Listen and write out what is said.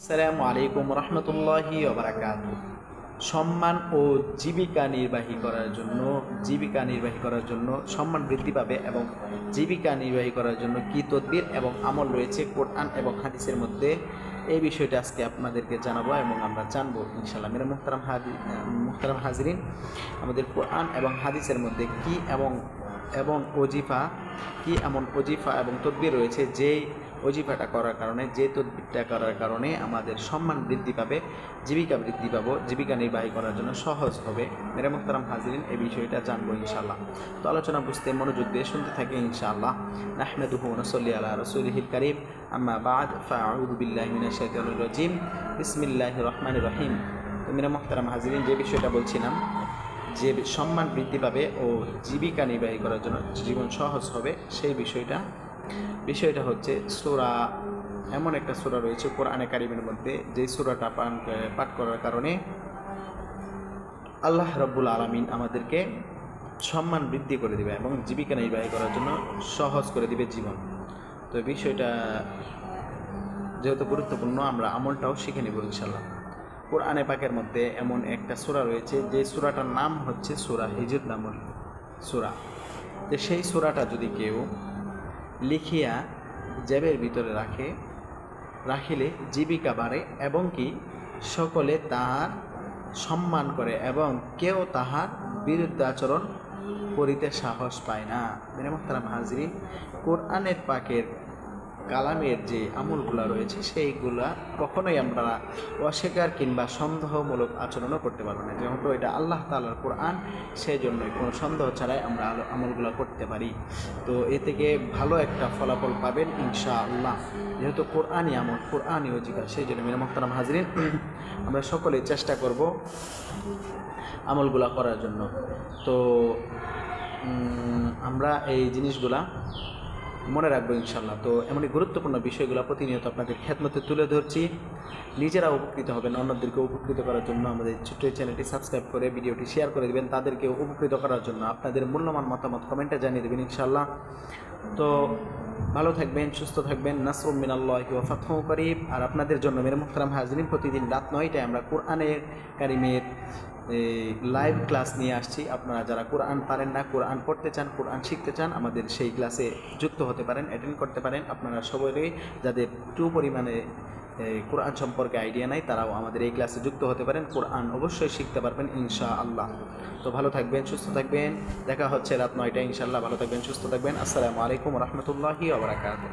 আসসালামু আলাইকুম রহমতুল্লাহি ওয়া বারাকাতুহু। সম্মান ও জীবিকা নির্বাহী করার জন্য সম্মান বৃদ্ধি পাবে এবং জীবিকা নির্বাহী করার জন্য কি তদবির এবং আমল রয়েছে কোরআন এবং হাদিসের মধ্যে, এই বিষয়টা আজকে আপনাদেরকে জানাবো এবং আমরা জানবো ইনশাআল্লাহ। মেরা মুহতারাম হাজরিন, আমাদের কোরআন এবং হাদিসের মধ্যে কি এবং ওজিফা এবং তদবির রয়েছে, যেই ওজিফাটা করার কারণে, যে তদবিরটা করার কারণে আমাদের সম্মান বৃদ্ধি পাবে, জীবিকা নির্বাহী করার জন্য সহজ হবে। মেরা মুহতারাম হাজরিন, এই বিষয়টা জানবো ইনশাআল্লাহ। তো আলোচনা বুঝতে মনোযোগ দিয়ে শুনতে থাকি ইনশাআল্লাহ। নাহমাদুহু ওয়া নুসাল্লি আলা রাসূলিহিল কারীম, আম্মা বা'দ, ফাআউযু বিল্লাহি মিনাশ শাইতানির রাজীম, বিসমিল্লাহির রহমানির রহিম। তো মেরা মুহতারাম হাজরিন, যে বিষয়টা বলছিলাম, যে সম্মান বৃদ্ধি পাবে ও জীবিকা নির্বাহী করার জন্য জীবন সহজ হবে, সেই বিষয়টা হচ্ছে সূরা, এমন একটা সূরা রয়েছে কোরআনে কারিমের মধ্যে, যে সূরাটা পাঠ করার কারণে আল্লাহ রাব্বুল আলামিন আমাদেরকে সম্মান বৃদ্ধি করে দিবে এবং জীবিকা নির্বাহী করার জন্য সহজ করে দিবে জীবন। তো বিষয়টা যেহেতু গুরুত্বপূর্ণ, আমরা আমলটাও শিখে নেব ইনশাআল্লাহ। কোরআনে পাকের মধ্যে এমন একটা সূরা রয়েছে, যে সূরাটার নাম হচ্ছে সূরা হিজর নামক সূরা। তো সেই সূরাটা যদি কেউ লিখিয়া জেবের ভিতরে রাখিলে জীবিকা বাড়ে এবং কি সকলে তাহার সম্মান করে এবং কেউ তাহার বিরুদ্ধে আচরণ করিতে সাহস পায় না। মেরে মুহতারাম হাজরিন, কোরআনের পাকের কালামের যে আমলগুলা রয়েছে, সেইগুলা কখনোই আমরা অস্বীকার কিংবা সন্দেহমূলক আচরণও করতে পারবো না। যেহেতু এটা আল্লাহ তাআলার কোরআন, সেই জন্যই কোনো সন্দেহ ছাড়াই আমরা আমলগুলো করতে পারি। তো এ থেকে ভালো একটা ফলাফল পাবেন ইনশাআল্লাহ। যেহেতু কোরআনই আমল, কোরআনই ওজিফা, সেই জন্য মেরে মুহতারাম হাজরিন, আমরা সকলে চেষ্টা করব আমলগুলা করার জন্য। তো আমরা এই জিনিসগুলা মনে রাখবো ইনশাআল্লাহ। তো এমনই গুরুত্বপূর্ণ বিষয়গুলো প্রতিনিয়ত আপনাদের খেদমতে তুলে ধরছি। নিজেরা উপকৃত হবেন, অন্যদেরকে উপকৃত করার জন্য আমাদের ছোট্ট চ্যানেলটি সাবস্ক্রাইব করে ভিডিওটি শেয়ার করে দেবেন, তাদেরকে উপকৃত করার জন্য আপনাদের মূল্যবান মতামত কমেন্টে জানিয়ে দেবেন ইনশাআল্লাহ। তো ভালো থাকবেন, সুস্থ থাকবেন। নাসরুম মিনাল্লাহি ওয়া ফাতহুন করিব। আর আপনাদের জন্য মেরে মুহতারাম হাজরিন, প্রতিদিন রাত 9টায় আমরা কোরআনের কারিমের লাইভ ক্লাস নিয়ে আসছি। আপনারা যারা কোরআন পারেন না, কোরআন পড়তে চান, কোরআন শিখতে চান, আমাদের সেই ক্লাসে যুক্ত হতে পারেন, অ্যাটেন্ড করতে পারেন। আপনারা সবাই যাদের পরিমাণে কোরআন সম্পর্কে আইডিয়া নাই, তারাও আমাদের এই ক্লাসে যুক্ত হতে পারেন। কোরআন অবশ্যই শিখতে পারবেন ইনশাআল্লাহ। তো ভালো থাকবেন, সুস্থ থাকবেন। দেখা হচ্ছে রাত 9টায় ইনশাআল্লাহ। ভালো থাকবেন, সুস্থ থাকবেন। আসসালামু আলাইকুম রহমতুল্লাহি ওয়া বারাকাতুহু।